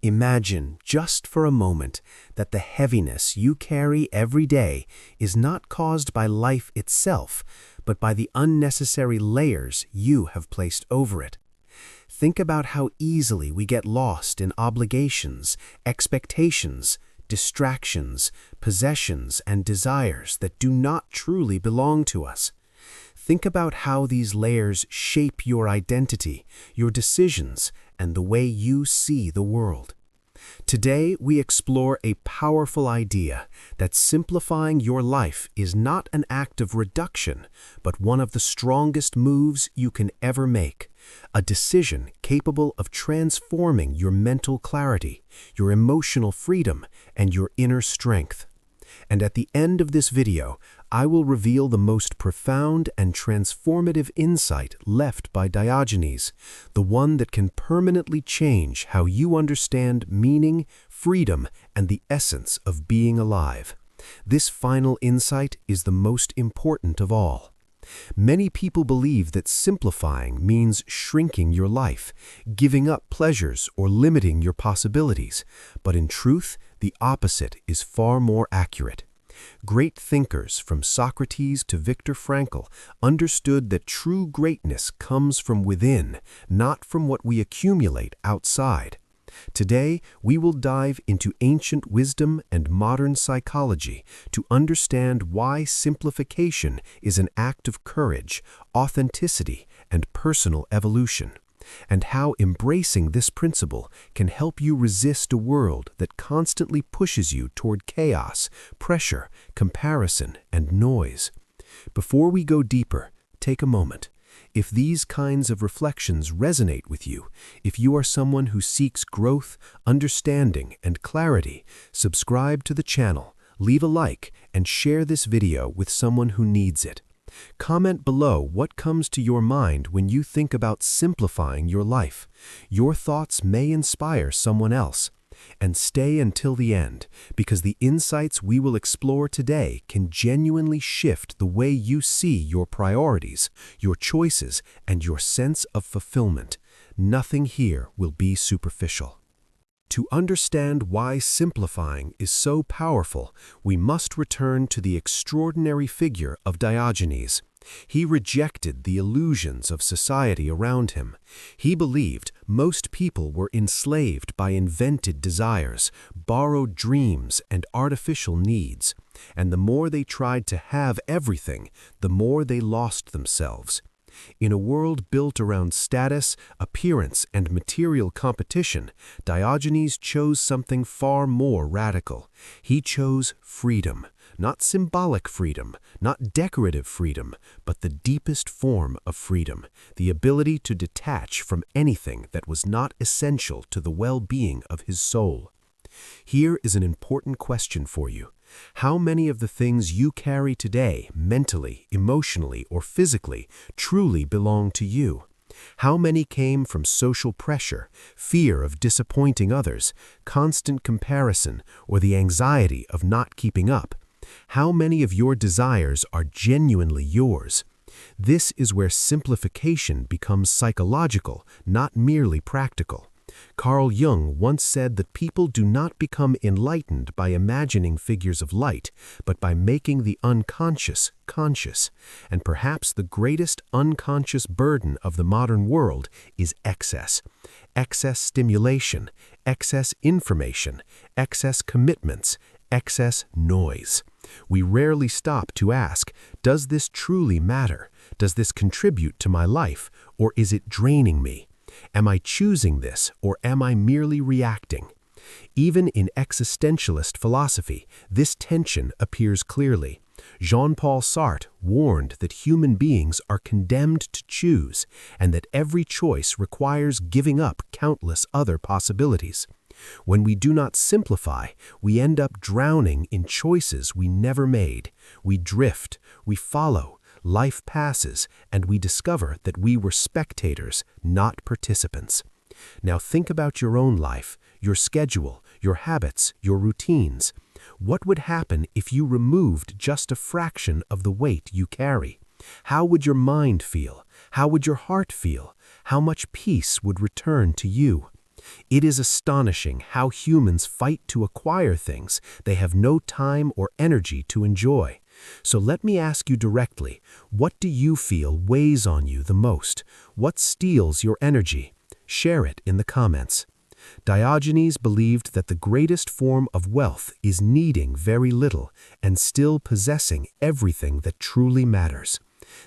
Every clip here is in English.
Imagine, just for a moment, that the heaviness you carry every day is not caused by life itself, but by the unnecessary layers you have placed over it. Think about how easily we get lost in obligations, expectations, distractions, possessions, and desires that do not truly belong to us. Think about how these layers shape your identity, your decisions, and the way you see the world. Today, we explore a powerful idea that simplifying your life is not an act of reduction, but one of the strongest moves you can ever make. A decision capable of transforming your mental clarity, your emotional freedom, and your inner strength. And at the end of this video, I will reveal the most profound and transformative insight left by Diogenes, the one that can permanently change how you understand meaning, freedom, and the essence of being alive. This final insight is the most important of all. Many people believe that simplifying means shrinking your life, giving up pleasures, or limiting your possibilities, but in truth, the opposite is far more accurate. Great thinkers, from Socrates to Viktor Frankl, understood that true greatness comes from within, not from what we accumulate outside. Today, we will dive into ancient wisdom and modern psychology to understand why simplification is an act of courage, authenticity, and personal evolution, and how embracing this principle can help you resist a world that constantly pushes you toward chaos, pressure, comparison, and noise. Before we go deeper, take a moment. If these kinds of reflections resonate with you, if you are someone who seeks growth, understanding, and clarity, subscribe to the channel, leave a like, and share this video with someone who needs it. Comment below what comes to your mind when you think about simplifying your life. Your thoughts may inspire someone else. And stay until the end, because the insights we will explore today can genuinely shift the way you see your priorities, your choices, and your sense of fulfillment. Nothing here will be superficial. To understand why simplifying is so powerful, we must return to the extraordinary figure of Diogenes. He rejected the illusions of society around him. He believed most people were enslaved by invented desires, borrowed dreams, and artificial needs. And the more they tried to have everything, the more they lost themselves. In a world built around status, appearance, and material competition, Diogenes chose something far more radical. He chose freedom. Not symbolic freedom, not decorative freedom, but the deepest form of freedom, the ability to detach from anything that was not essential to the well-being of his soul. Here is an important question for you. How many of the things you carry today, mentally, emotionally, or physically, truly belong to you? How many came from social pressure, fear of disappointing others, constant comparison, or the anxiety of not keeping up? How many of your desires are genuinely yours? This is where simplification becomes psychological, not merely practical. Carl Jung once said that people do not become enlightened by imagining figures of light, but by making the unconscious conscious. And perhaps the greatest unconscious burden of the modern world is excess. Excess stimulation, excess information, excess commitments, excess noise. We rarely stop to ask, does this truly matter? Does this contribute to my life, or is it draining me? Am I choosing this, or am I merely reacting? Even in existentialist philosophy, this tension appears clearly. Jean-Paul Sartre warned that human beings are condemned to choose, and that every choice requires giving up countless other possibilities. When we do not simplify, we end up drowning in choices we never made. We drift, we follow, life passes, and we discover that we were spectators, not participants. Now think about your own life, your schedule, your habits, your routines. What would happen if you removed just a fraction of the weight you carry? How would your mind feel? How would your heart feel? How much peace would return to you? It is astonishing how humans fight to acquire things they have no time or energy to enjoy. So let me ask you directly, what do you feel weighs on you the most? What steals your energy? Share it in the comments. Diogenes believed that the greatest form of wealth is needing very little and still possessing everything that truly matters.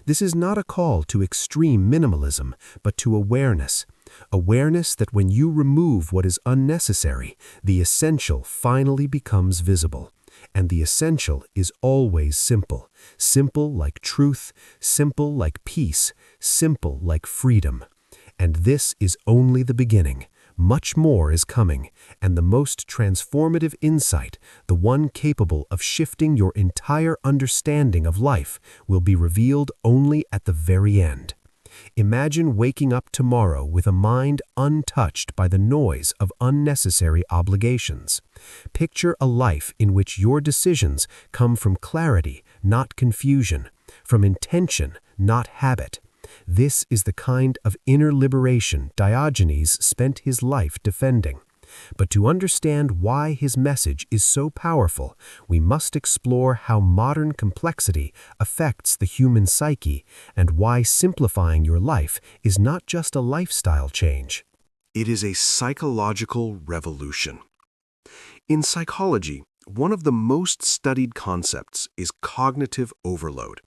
This is not a call to extreme minimalism, but to awareness. Awareness that when you remove what is unnecessary, the essential finally becomes visible. And the essential is always simple. Simple like truth, simple like peace, simple like freedom. And this is only the beginning. Much more is coming, and the most transformative insight, the one capable of shifting your entire understanding of life, will be revealed only at the very end. Imagine waking up tomorrow with a mind untouched by the noise of unnecessary obligations. Picture a life in which your decisions come from clarity, not confusion, from intention, not habit. This is the kind of inner liberation Diogenes spent his life defending. But to understand why his message is so powerful, we must explore how modern complexity affects the human psyche and why simplifying your life is not just a lifestyle change. It is a psychological revolution. In psychology, one of the most studied concepts is cognitive overload.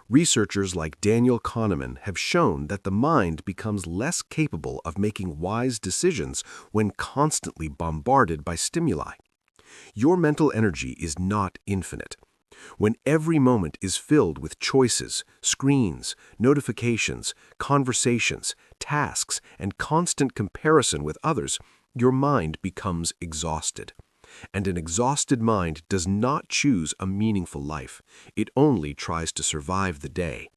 Researchers like Daniel Kahneman have shown that the mind becomes less capable of making wise decisions when constantly bombarded by stimuli. Your mental energy is not infinite. When every moment is filled with choices, screens, notifications, conversations, tasks, and constant comparison with others, your mind becomes exhausted. And an exhausted mind does not choose a meaningful life. It only tries to survive the day.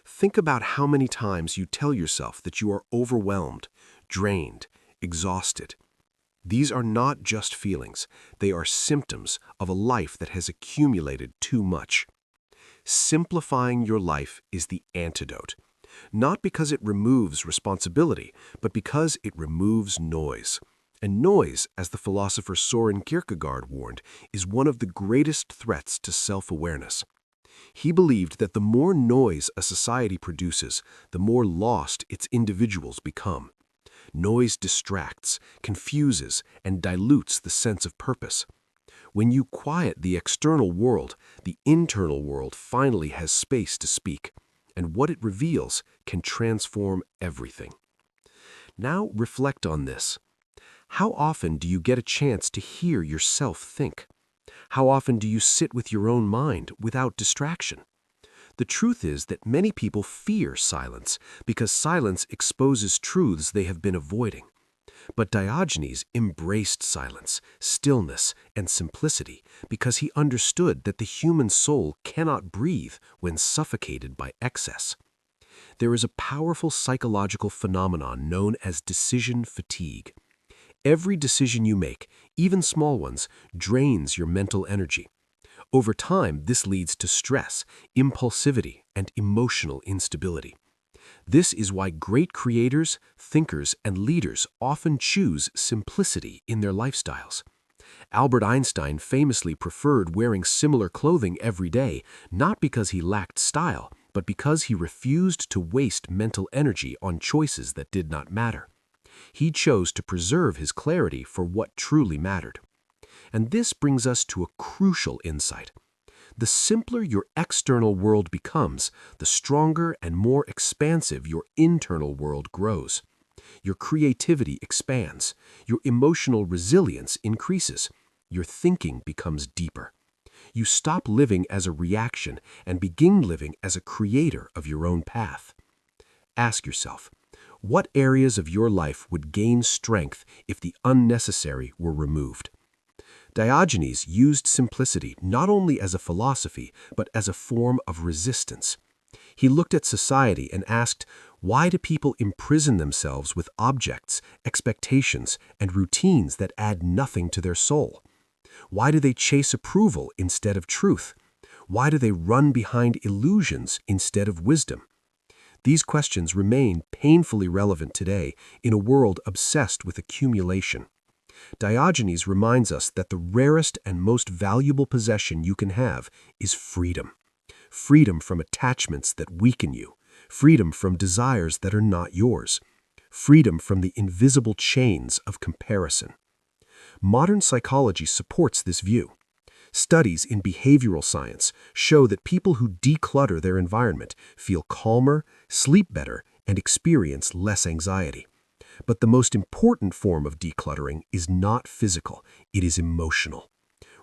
Think about how many times you tell yourself that you are overwhelmed, drained, exhausted. These are not just feelings. They are symptoms of a life that has accumulated too much. Simplifying your life is the antidote. Not because it removes responsibility, but because it removes noise. And noise, as the philosopher Soren Kierkegaard warned, is one of the greatest threats to self-awareness. He believed that the more noise a society produces, the more lost its individuals become. Noise distracts, confuses, and dilutes the sense of purpose. When you quiet the external world, the internal world finally has space to speak, and what it reveals can transform everything. Now reflect on this. How often do you get a chance to hear yourself think? How often do you sit with your own mind without distraction? The truth is that many people fear silence because silence exposes truths they have been avoiding. But Diogenes embraced silence, stillness, and simplicity because he understood that the human soul cannot breathe when suffocated by excess. There is a powerful psychological phenomenon known as decision fatigue. Every decision you make, even small ones, drains your mental energy. Over time, this leads to stress, impulsivity, and emotional instability. This is why great creators, thinkers, and leaders often choose simplicity in their lifestyles. Albert Einstein famously preferred wearing similar clothing every day, not because he lacked style, but because he refused to waste mental energy on choices that did not matter. He chose to preserve his clarity for what truly mattered. And this brings us to a crucial insight. The simpler your external world becomes, the stronger and more expansive your internal world grows. Your creativity expands, your emotional resilience increases, your thinking becomes deeper. You stop living as a reaction and begin living as a creator of your own path. Ask yourself, what areas of your life would gain strength if the unnecessary were removed? Diogenes used simplicity not only as a philosophy, but as a form of resistance. He looked at society and asked, why do people imprison themselves with objects, expectations, and routines that add nothing to their soul? Why do they chase approval instead of truth? Why do they run behind illusions instead of wisdom? These questions remain painfully relevant today in a world obsessed with accumulation. Diogenes reminds us that the rarest and most valuable possession you can have is freedom. Freedom from attachments that weaken you. Freedom from desires that are not yours. Freedom from the invisible chains of comparison. Modern psychology supports this view. Studies in behavioral science show that people who declutter their environment feel calmer, sleep better, and experience less anxiety. But the most important form of decluttering is not physical, it is emotional.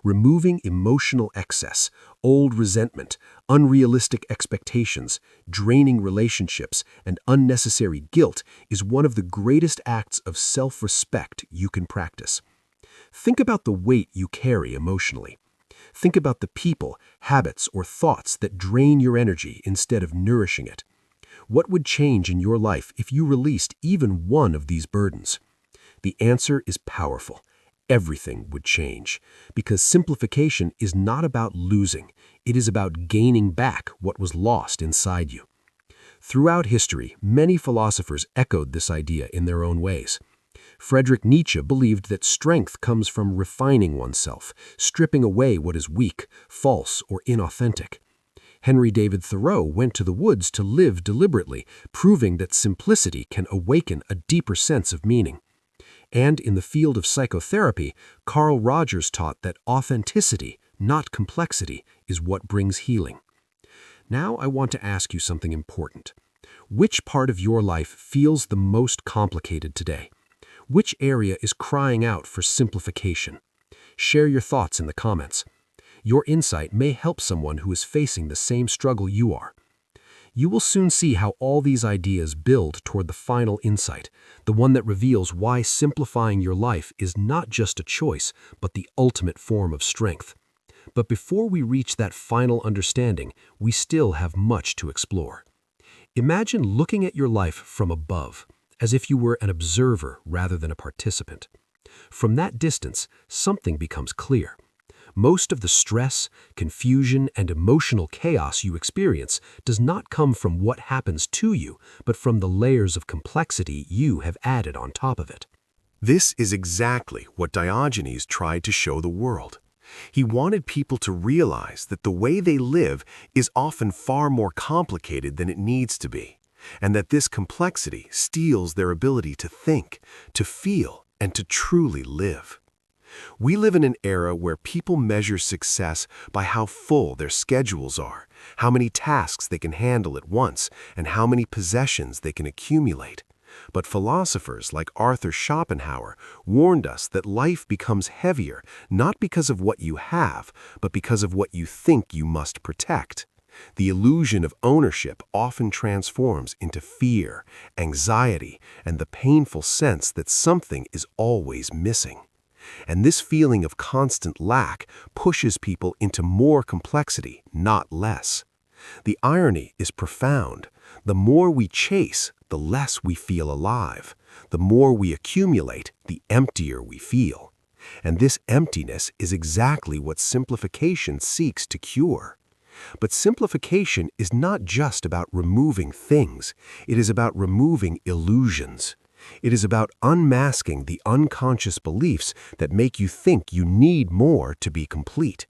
Removing emotional excess, old resentment, unrealistic expectations, draining relationships, and unnecessary guilt is one of the greatest acts of self-respect you can practice. Think about the weight you carry emotionally. Think about the people, habits, or thoughts that drain your energy instead of nourishing it. What would change in your life if you released even one of these burdens? The answer is powerful. Everything would change, because simplification is not about losing, it is about gaining back what was lost inside you. Throughout history, many philosophers echoed this idea in their own ways. Friedrich Nietzsche believed that strength comes from refining oneself, stripping away what is weak, false, or inauthentic. Henry David Thoreau went to the woods to live deliberately, proving that simplicity can awaken a deeper sense of meaning. And in the field of psychotherapy, Carl Rogers taught that authenticity, not complexity, is what brings healing. Now I want to ask you something important. Which part of your life feels the most complicated today? Which area is crying out for simplification? Share your thoughts in the comments. Your insight may help someone who is facing the same struggle you are. You will soon see how all these ideas build toward the final insight, the one that reveals why simplifying your life is not just a choice, but the ultimate form of strength. But before we reach that final understanding, we still have much to explore. Imagine looking at your life from above, as if you were an observer rather than a participant. From that distance, something becomes clear. Most of the stress, confusion, and emotional chaos you experience does not come from what happens to you, but from the layers of complexity you have added on top of it. This is exactly what Diogenes tried to show the world. He wanted people to realize that the way they live is often far more complicated than it needs to be, and that this complexity steals their ability to think, to feel, and to truly live. We live in an era where people measure success by how full their schedules are, how many tasks they can handle at once, and how many possessions they can accumulate. But philosophers like Arthur Schopenhauer warned us that life becomes heavier not because of what you have, but because of what you think you must protect. The illusion of ownership often transforms into fear, anxiety, and the painful sense that something is always missing. And this feeling of constant lack pushes people into more complexity, not less. The irony is profound. The more we chase, the less we feel alive. The more we accumulate, the emptier we feel. And this emptiness is exactly what simplification seeks to cure. But simplification is not just about removing things. It is about removing illusions. It is about unmasking the unconscious beliefs that make you think you need more to be complete.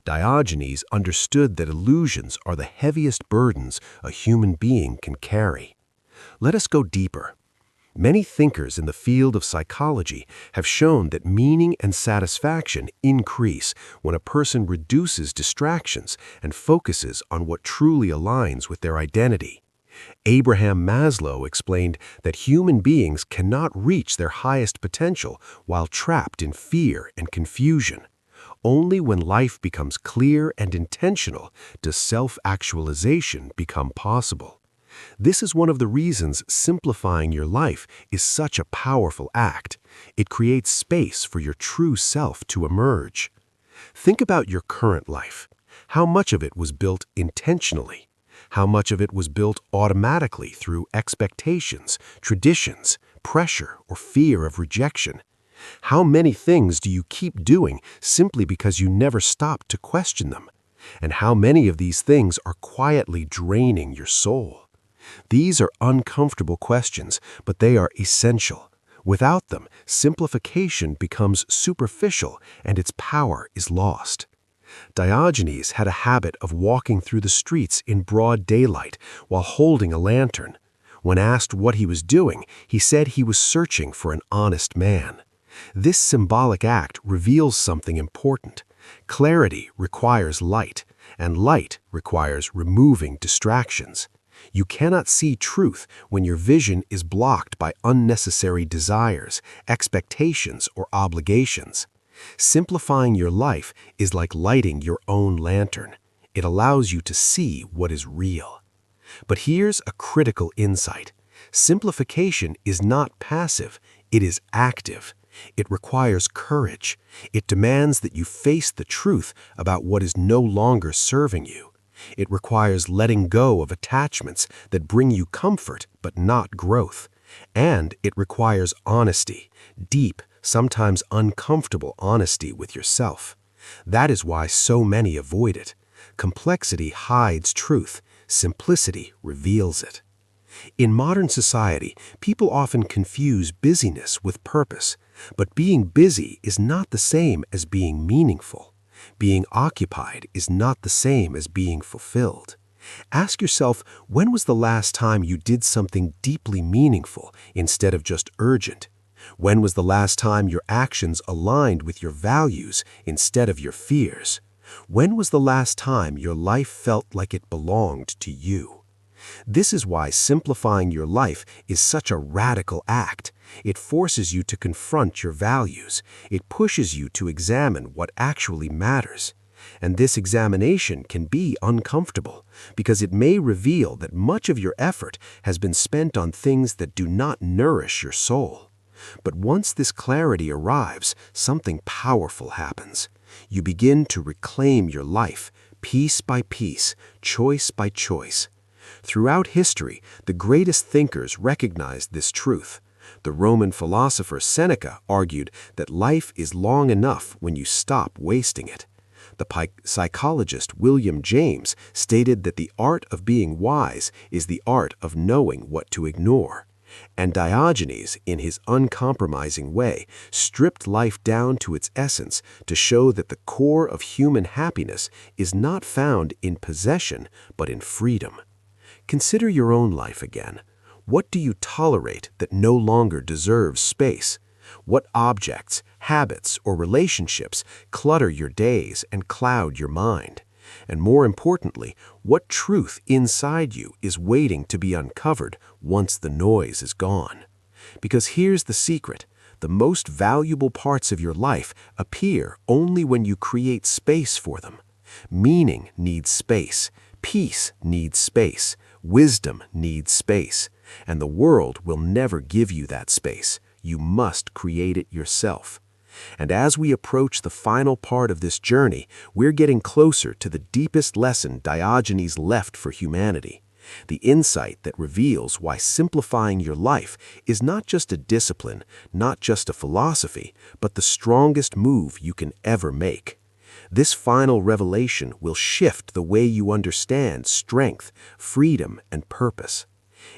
Diogenes understood that illusions are the heaviest burdens a human being can carry. Let us go deeper. Many thinkers in the field of psychology have shown that meaning and satisfaction increase when a person reduces distractions and focuses on what truly aligns with their identity. Abraham Maslow explained that human beings cannot reach their highest potential while trapped in fear and confusion. Only when life becomes clear and intentional does self-actualization become possible. This is one of the reasons simplifying your life is such a powerful act. It creates space for your true self to emerge. Think about your current life. How much of it was built intentionally? How much of it was built automatically through expectations, traditions, pressure, or fear of rejection? How many things do you keep doing simply because you never stop to question them? And how many of these things are quietly draining your soul? These are uncomfortable questions, but they are essential. Without them, simplification becomes superficial and its power is lost. Diogenes had a habit of walking through the streets in broad daylight while holding a lantern. When asked what he was doing, he said he was searching for an honest man. This symbolic act reveals something important. Clarity requires light, and light requires removing distractions. You cannot see truth when your vision is blocked by unnecessary desires, expectations, or obligations. Simplifying your life is like lighting your own lantern. It allows you to see what is real. But here's a critical insight. Simplification is not passive, it is active. It requires courage. It demands that you face the truth about what is no longer serving you. It requires letting go of attachments that bring you comfort but not growth. And it requires honesty, deep, sometimes uncomfortable honesty with yourself. That is why so many avoid it. Complexity hides truth. Simplicity reveals it. In modern society, people often confuse busyness with purpose, but being busy is not the same as being meaningful. Being occupied is not the same as being fulfilled. Ask yourself, when was the last time you did something deeply meaningful instead of just urgent? When was the last time your actions aligned with your values instead of your fears? When was the last time your life felt like it belonged to you? This is why simplifying your life is such a radical act. It forces you to confront your values. It pushes you to examine what actually matters. And this examination can be uncomfortable because it may reveal that much of your effort has been spent on things that do not nourish your soul. But once this clarity arrives, something powerful happens. You begin to reclaim your life, piece by piece, choice by choice. Throughout history, the greatest thinkers recognized this truth. The Roman philosopher Seneca argued that life is long enough when you stop wasting it. The psychologist William James stated that the art of being wise is the art of knowing what to ignore. And Diogenes, in his uncompromising way, stripped life down to its essence to show that the core of human happiness is not found in possession, but in freedom. Consider your own life again. What do you tolerate that no longer deserves space? What objects, habits, or relationships clutter your days and cloud your mind? And more importantly, what truth inside you is waiting to be uncovered once the noise is gone? Because here's the secret. The most valuable parts of your life appear only when you create space for them. Meaning needs space. Peace needs space. Wisdom needs space. And the world will never give you that space. You must create it yourself. And as we approach the final part of this journey, we're getting closer to the deepest lesson Diogenes left for humanity. The insight that reveals why simplifying your life is not just a discipline, not just a philosophy, but the strongest move you can ever make. This final revelation will shift the way you understand strength, freedom, and purpose.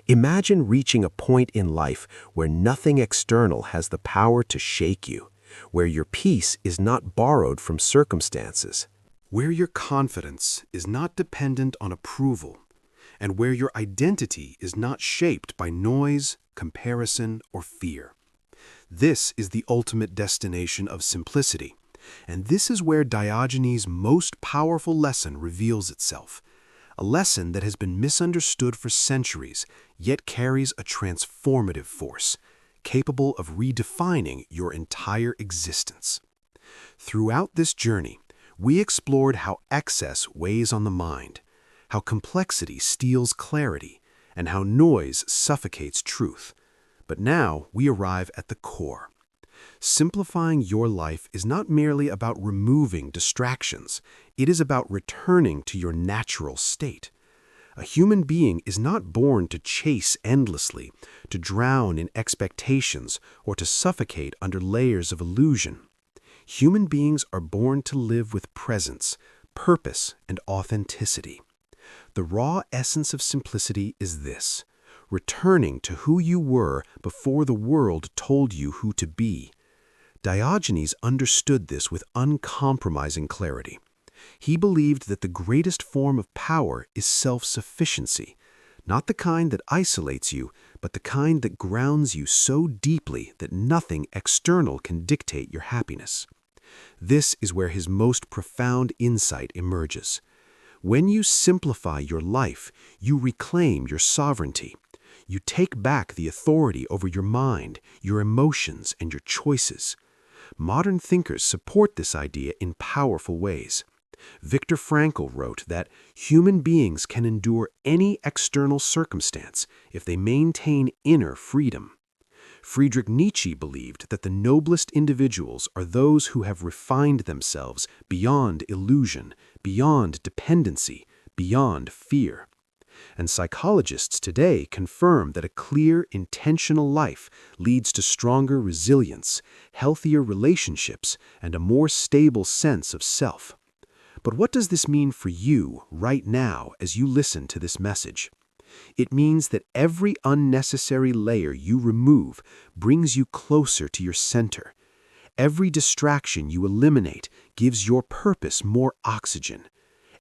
Imagine reaching a point in life where nothing external has the power to shake you, where your peace is not borrowed from circumstances, where your confidence is not dependent on approval, and where your identity is not shaped by noise, comparison, or fear. This is the ultimate destination of simplicity, and this is where Diogenes' most powerful lesson reveals itself. A lesson that has been misunderstood for centuries, yet carries a transformative force, capable of redefining your entire existence. Throughout this journey, we explored how excess weighs on the mind, how complexity steals clarity, and how noise suffocates truth. But now we arrive at the core. Simplifying your life is not merely about removing distractions. It is about returning to your natural state. A human being is not born to chase endlessly, to drown in expectations, or to suffocate under layers of illusion. Human beings are born to live with presence, purpose, and authenticity. The raw essence of simplicity is this: returning to who you were before the world told you who to be. Diogenes understood this with uncompromising clarity. He believed that the greatest form of power is self-sufficiency, not the kind that isolates you, but the kind that grounds you so deeply that nothing external can dictate your happiness. This is where his most profound insight emerges. When you simplify your life, you reclaim your sovereignty. You take back the authority over your mind, your emotions, and your choices. Modern thinkers support this idea in powerful ways. Viktor Frankl wrote that human beings can endure any external circumstance if they maintain inner freedom. Friedrich Nietzsche believed that the noblest individuals are those who have refined themselves beyond illusion, beyond dependency, beyond fear. And psychologists today confirm that a clear, intentional life leads to stronger resilience, healthier relationships, and a more stable sense of self. But what does this mean for you right now as you listen to this message? It means that every unnecessary layer you remove brings you closer to your center. Every distraction you eliminate gives your purpose more oxygen.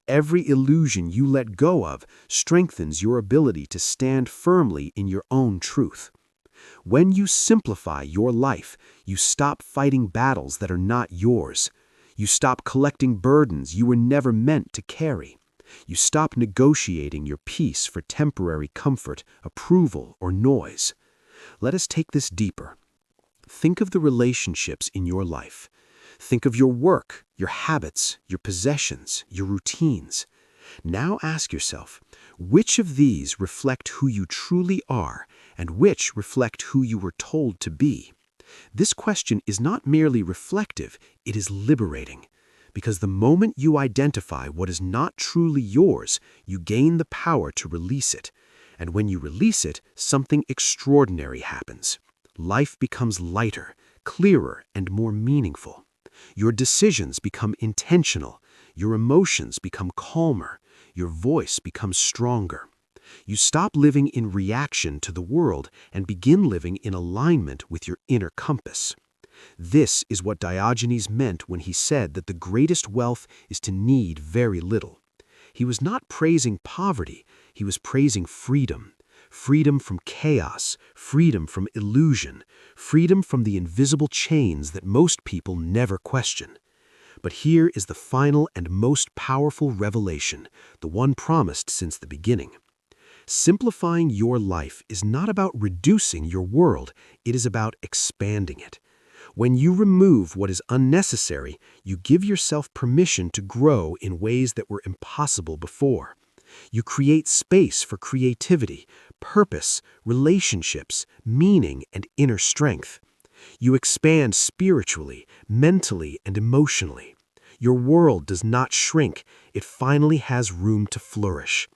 Every illusion you let go of strengthens your ability to stand firmly in your own truth. When you simplify your life, you stop fighting battles that are not yours. You stop collecting burdens you were never meant to carry. You stop negotiating your peace for temporary comfort, approval, or noise. Let us take this deeper. Think of the relationships in your life. Think of your work, your habits, your possessions, your routines. Now ask yourself, which of these reflect who you truly are, and which reflect who you were told to be? This question is not merely reflective, it is liberating. Because the moment you identify what is not truly yours, you gain the power to release it. And when you release it, something extraordinary happens. Life becomes lighter, clearer, and more meaningful. Your decisions become intentional. Your emotions become calmer. Your voice becomes stronger. You stop living in reaction to the world and begin living in alignment with your inner compass. This is what Diogenes meant when he said that the greatest wealth is to need very little. He was not praising poverty, he was praising freedom. Freedom from chaos, freedom from illusion, freedom from the invisible chains that most people never question. But here is the final and most powerful revelation, the one promised since the beginning. Simplifying your life is not about reducing your world, it is about expanding it. When you remove what is unnecessary, you give yourself permission to grow in ways that were impossible before. You create space for creativity, purpose, relationships, meaning, and inner strength. You expand spiritually, mentally, and emotionally. Your world does not shrink, it finally has room to flourish.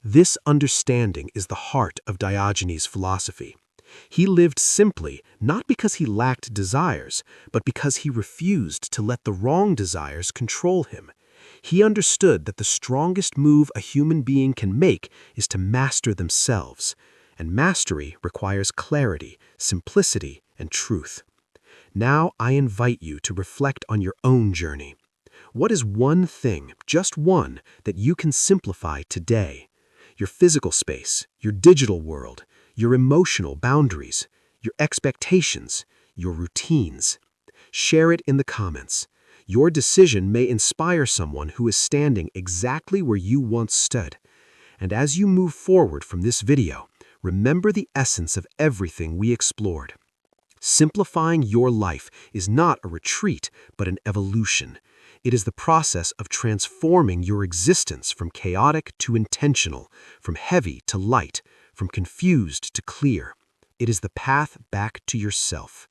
This understanding is the heart of Diogenes' philosophy. He lived simply, not because he lacked desires, but because he refused to let the wrong desires control him. He understood that the strongest move a human being can make is to master themselves, and mastery requires clarity, simplicity, and truth. Now I invite you to reflect on your own journey. What is one thing, just one, that you can simplify today? Your physical space, your digital world, your emotional boundaries, your expectations, your routines. Share it in the comments. Your decision may inspire someone who is standing exactly where you once stood. And as you move forward from this video, remember the essence of everything we explored. Simplifying your life is not a retreat, but an evolution. It is the process of transforming your existence from chaotic to intentional, from heavy to light, from confused to clear. It is the path back to yourself.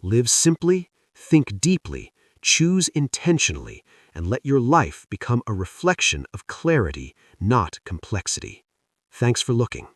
Live simply, think deeply, choose intentionally, and let your life become a reflection of clarity, not complexity. Thanks for looking.